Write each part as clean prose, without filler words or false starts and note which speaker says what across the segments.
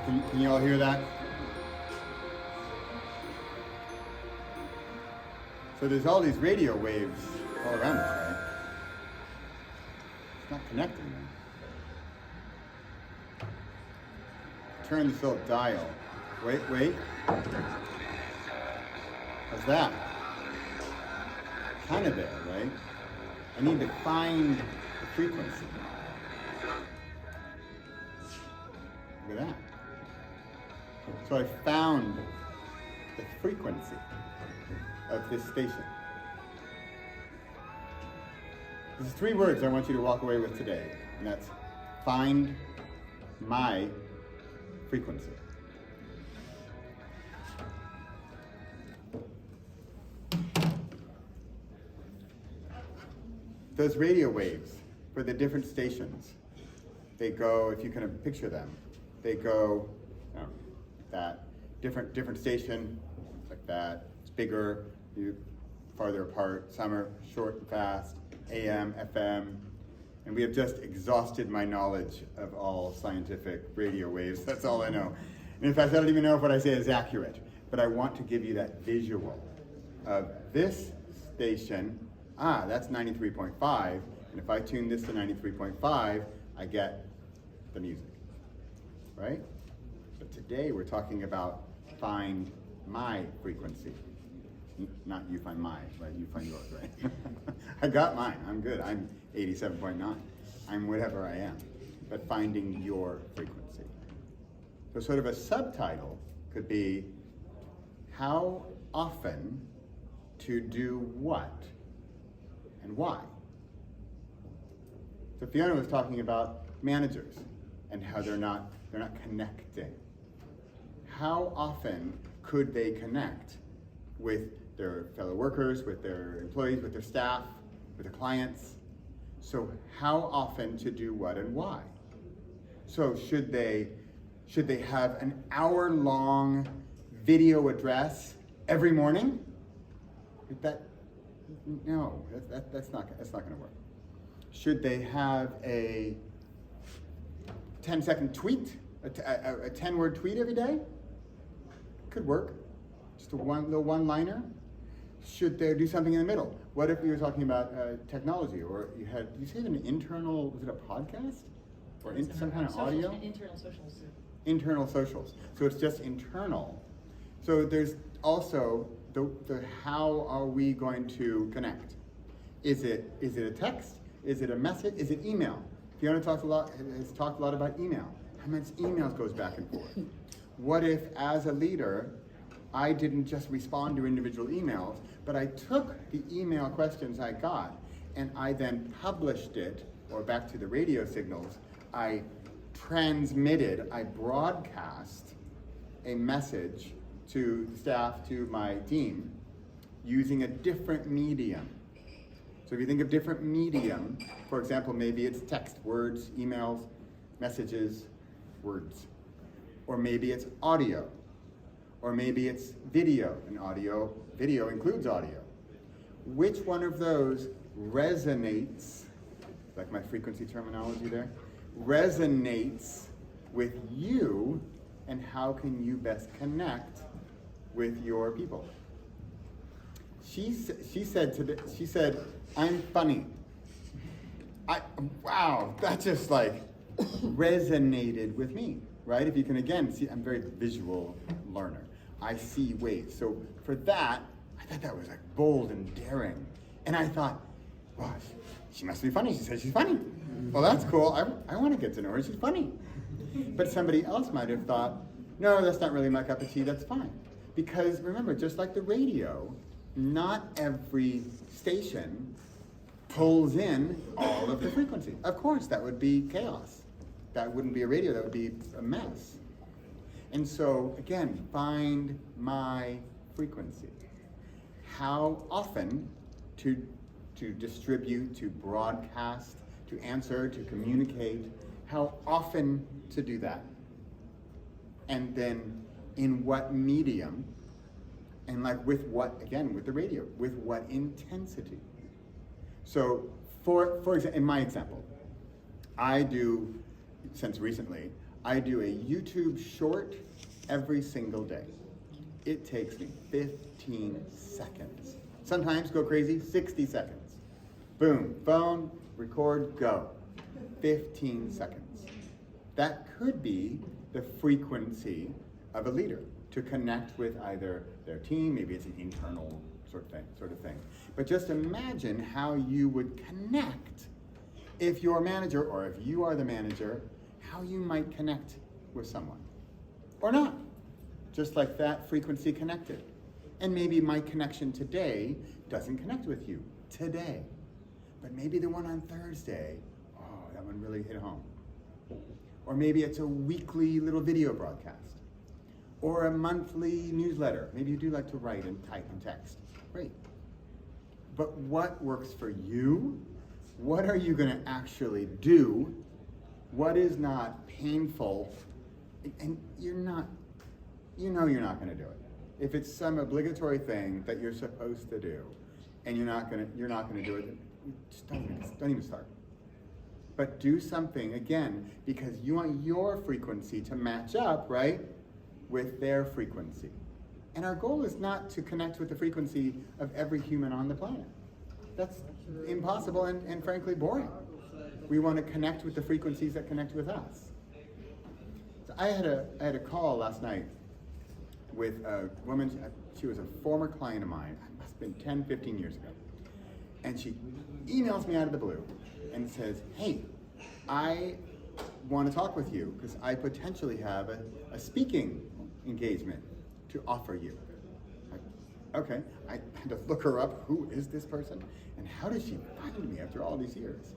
Speaker 1: Can you all hear that? So there's all these radio waves all around us, right? It's not connecting them. Turn this little dial. Wait. How's that? Kind of there, right? I need to find the frequency. Look at that. So I found the frequency of this station. There's 3 words I want you to walk away with today, and that's find my frequency. Those radio waves for the different stations, they go, if you can picture them, they go that different station, like that. It's bigger, farther apart. Some are short and fast, AM, FM, and we have just exhausted my knowledge of all scientific radio waves. That's all I know. And in fact, I don't even know if what I say is accurate, but I want to give you that visual of this station. That's 93.5, and if I tune this to 93.5, I get the music, right? But today we're talking about find my frequency. Not you find mine, right? You find yours, right? I got mine, I'm good. I'm 87.9. I'm whatever I am, but finding your frequency. So sort of a subtitle could be, how often to do what and why? So Fiona was talking about managers and how they're not connecting. How often could they connect with their fellow workers, with their employees, with their staff, with their clients? So how often to do what and why? So should they have an hour-long video address every morning? No, that's not going to work. Should they have a 10-second tweet, a 10-word tweet every day? Could work. Just a little one-liner. Should they do something in the middle? What if we were talking about technology, or you say an internal, was it a podcast? Or some kind of audio?
Speaker 2: Internal socials.
Speaker 1: Internal socials. So it's just internal. So there's also the how are we going to connect? Is it a text? Is it a message? Is it email? Fiona has talked a lot about email. How much emails goes back and forth? What if, as a leader, I didn't just respond to individual emails, but I took the email questions I got and I then published it, or back to the radio signals, I broadcast a message to the staff, to my team, using a different medium. So if you think of different medium, for example, maybe it's text, words, emails, messages, words. Or maybe it's audio. Or maybe it's video, and video includes audio. Which one of those resonates, like my frequency terminology there, resonates with you, and how can you best connect with your people? She said, I'm funny. Wow, that just like resonated with me, right? If you can again see, I'm a very visual learner. I see waves. So for that, I thought that was like bold and daring. And I thought, well, she must be funny. She said she's funny. Well, that's cool. I want to get to know her. She's funny. But somebody else might have thought, no, that's not really my cup of tea. That's fine. Because remember, just like the radio, not every station pulls in all of the frequency. Of course, that would be chaos. That wouldn't be a radio. That would be a mess. And so, again, find my frequency. How often to distribute, to broadcast, to answer, to communicate, how often to do that. And then in what medium, and like with what, again, with the radio, with what intensity. So, for example, in my example, I do, since recently, I do a YouTube short every single day. It takes me 15 seconds. Sometimes go crazy, 60 seconds. Boom, phone, record, go. 15 seconds. That could be the frequency of a leader to connect with either their team, maybe it's an internal sort of thing. But just imagine how you would connect if your manager, or if you are the manager, how you might connect with someone. Or not. Just like that frequency connected. And maybe my connection today doesn't connect with you today. But maybe the one on Thursday, oh, that one really hit home. Or maybe it's a weekly little video broadcast. Or a monthly newsletter. Maybe you do like to write and type and text. Great. But what works for you? What are you going to actually do? What is not painful? And you're not going to do it. If it's some obligatory thing that you're supposed to do, and you're not going to do it, just don't even start. But do something, again, because you want your frequency to match up, right, with their frequency. And our goal is not to connect with the frequency of every human on the planet. That's impossible and frankly boring. We want to connect with the frequencies that connect with us. So I had a call last night with a woman. She was a former client of mine. It must have been 10, 15 years ago. And she emails me out of the blue and says, hey, I want to talk with you because I potentially have a speaking engagement to offer you. Okay, I had to look her up. Who is this person? And how did she find me after all these years?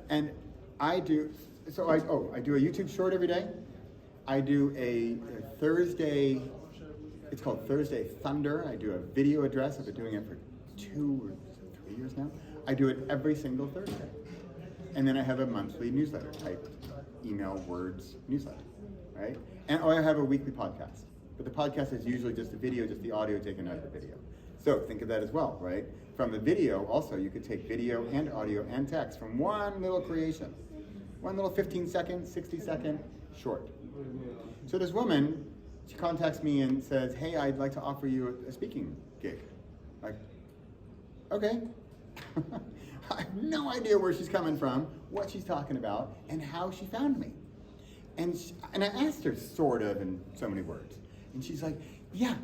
Speaker 1: And I do a YouTube short every day. I do a Thursday, it's called Thursday Thunder. I do a video address. I've been doing it for 2 or 3 years now. I do it every single Thursday. And then I have a monthly newsletter, typed email, words, newsletter, right? And I have a weekly podcast. But the podcast is usually just a video, just the audio taken out of the video. So think of that as well, right? From the video, also, you could take video and audio and text from one little creation. One little 15-second, 60-second short. So this woman, she contacts me and says, hey, I'd like to offer you a speaking gig. Like, okay. I have no idea where she's coming from, what she's talking about, and how she found me. And I asked her sort of in so many words. And she's like, yeah,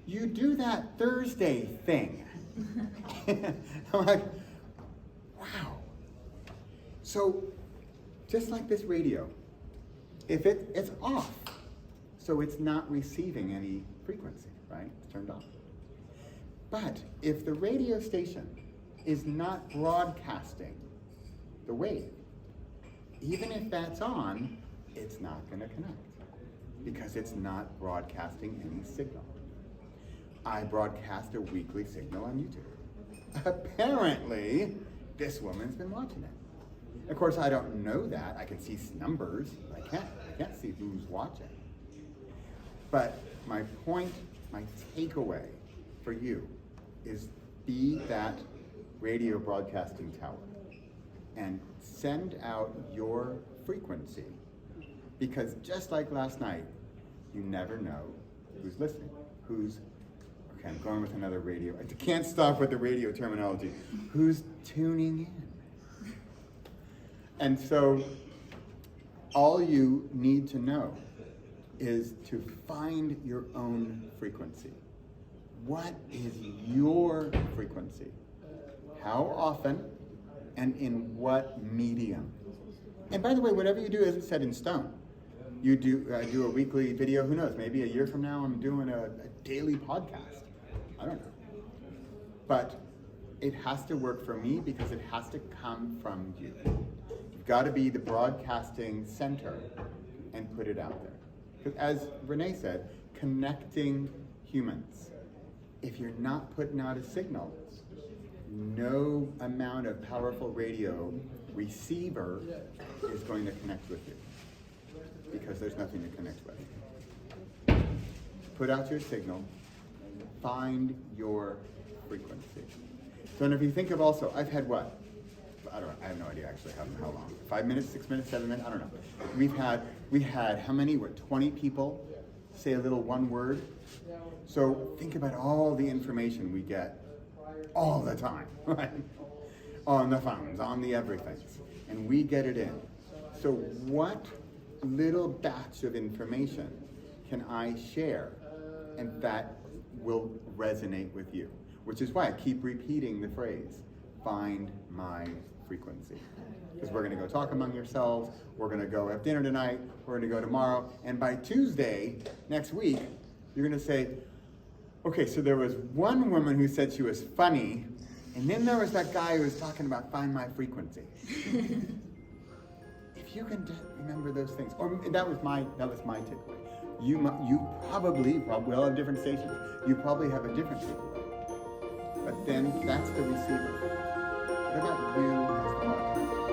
Speaker 1: you do that Thursday thing. I'm like, wow. So just like this radio, if it's off, so it's not receiving any frequency, right? It's turned off. But if the radio station is not broadcasting the wave, even if that's on, it's not going to connect because it's not broadcasting any signal. I broadcast a weekly signal on YouTube. Apparently, this woman's been watching it. Of course, I don't know that. I can see numbers, but I can't see who's watching. But my point, my takeaway for you is be that radio broadcasting tower and send out your frequency. Because just like last night, you never know who's listening, okay, I'm going with another radio. I can't stop with the radio terminology. Who's tuning in? And so all you need to know is to find your own frequency. What is your frequency? How often and in what medium? And by the way, whatever you do isn't set in stone. I do a weekly video, who knows, maybe a year from now I'm doing a daily podcast. I don't know. But it has to work for me because it has to come from you. You've got to be the broadcasting center and put it out there. Because as Renee said, connecting humans. If you're not putting out a signal, no amount of powerful radio receiver is going to connect with you because there's nothing to connect with. Put out your signal, find your frequency. So and if you think of also, I've had I have no idea actually how long. 5 minutes, 6 minutes, 7 minutes, I don't know. We had how many, 20 people say a little one word? So think about all the information we get all the time, right? On the phones, on the everythings, and we get it in. So what little batch of information can I share and that will resonate with you? Which is why I keep repeating the phrase, find my frequency. Because we're gonna go talk among yourselves, we're gonna go have dinner tonight, we're gonna go tomorrow, and by Tuesday, next week, you're gonna say, okay, so there was one woman who said she was funny, and then there was that guy who was talking about find my frequency. If you can remember those things, or that was my takeaway. You probably all have different stations. You probably have a different takeaway. But then that's the receiver. What about you as the audience?